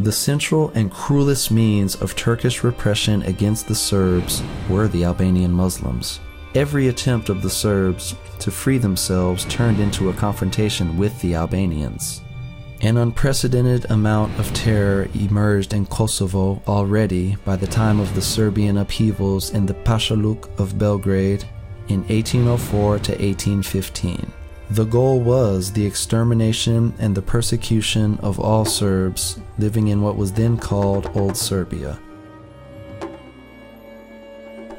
The central and cruelest means of Turkish repression against the Serbs were the Albanian Muslims. Every attempt of the Serbs to free themselves turned into a confrontation with the Albanians. An unprecedented amount of terror emerged in Kosovo already by the time of the Serbian upheavals in the Pashaluk of Belgrade in 1804 to 1815. The goal was the extermination and the persecution of all Serbs living in what was then called Old Serbia.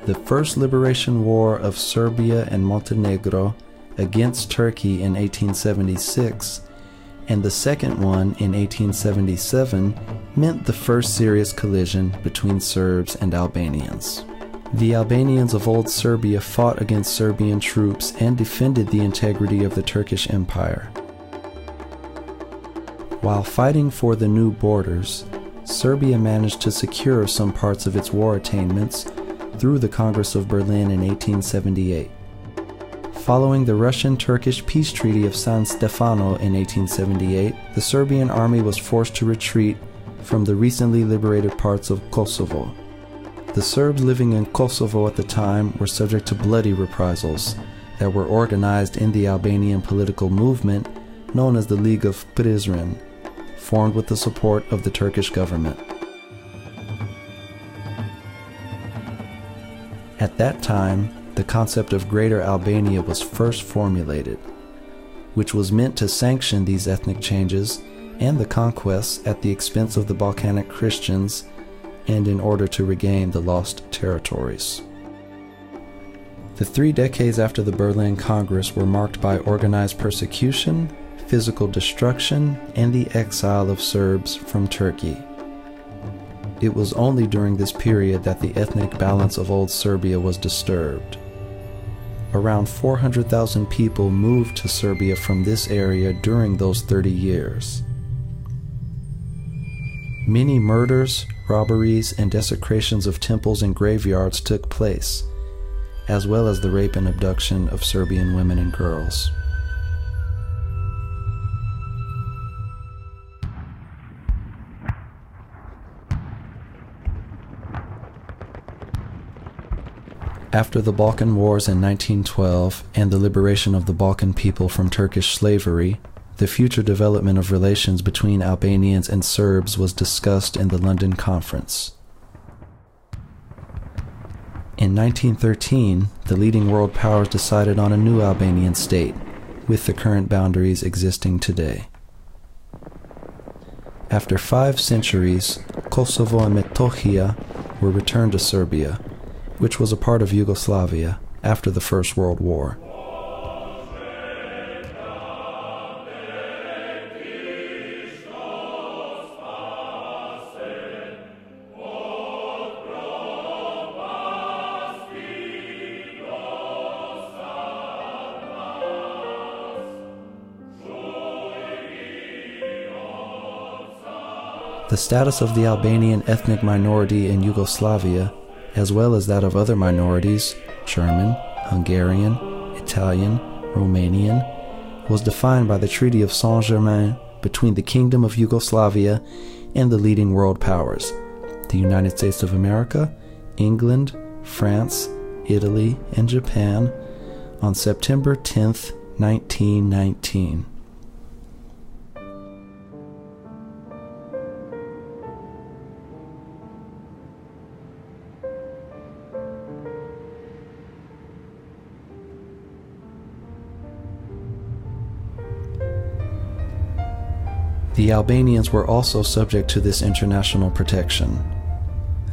The First Liberation War of Serbia and Montenegro against Turkey in 1876 and the second one in 1877 meant the first serious collision between Serbs and Albanians. The Albanians of Old Serbia fought against Serbian troops and defended the integrity of the Turkish Empire. While fighting for the new borders, Serbia managed to secure some parts of its war attainments through the Congress of Berlin in 1878. Following the Russian-Turkish peace treaty of San Stefano in 1878, the Serbian army was forced to retreat from the recently liberated parts of Kosovo. The Serbs living in Kosovo at the time were subject to bloody reprisals that were organized in the Albanian political movement known as the League of Prizren, formed with the support of the Turkish government. At that time, the concept of Greater Albania was first formulated, which was meant to sanction these ethnic changes and the conquests at the expense of the Balkanic Christians and in order to regain the lost territories. The 3 decades after the Berlin Congress were marked by organized persecution, physical destruction, and the exile of Serbs from Turkey. It was only during this period that the ethnic balance of Old Serbia was disturbed. Around 400,000 people moved to Serbia from this area during those 30 years. Many murders, robberies, and desecrations of temples and graveyards took place, as well as the rape and abduction of Serbian women and girls. After the Balkan Wars in 1912 and the liberation of the Balkan people from Turkish slavery, the future development of relations between Albanians and Serbs was discussed in the London Conference. In 1913, the leading world powers decided on a new Albanian state, with the current boundaries existing today. After 5 centuries, Kosovo and Metohija were returned to Serbia, which was a part of Yugoslavia after the First World War. The status of the Albanian ethnic minority in Yugoslavia, as well as that of other minorities, German, Hungarian, Italian, Romanian, was defined by the Treaty of Saint-Germain between the Kingdom of Yugoslavia and the leading world powers, the United States of America, England, France, Italy, and Japan, on September 10, 1919. The Albanians were also subject to this international protection.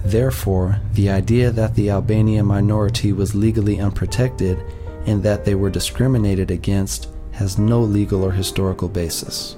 Therefore, the idea that the Albanian minority was legally unprotected and that they were discriminated against has no legal or historical basis.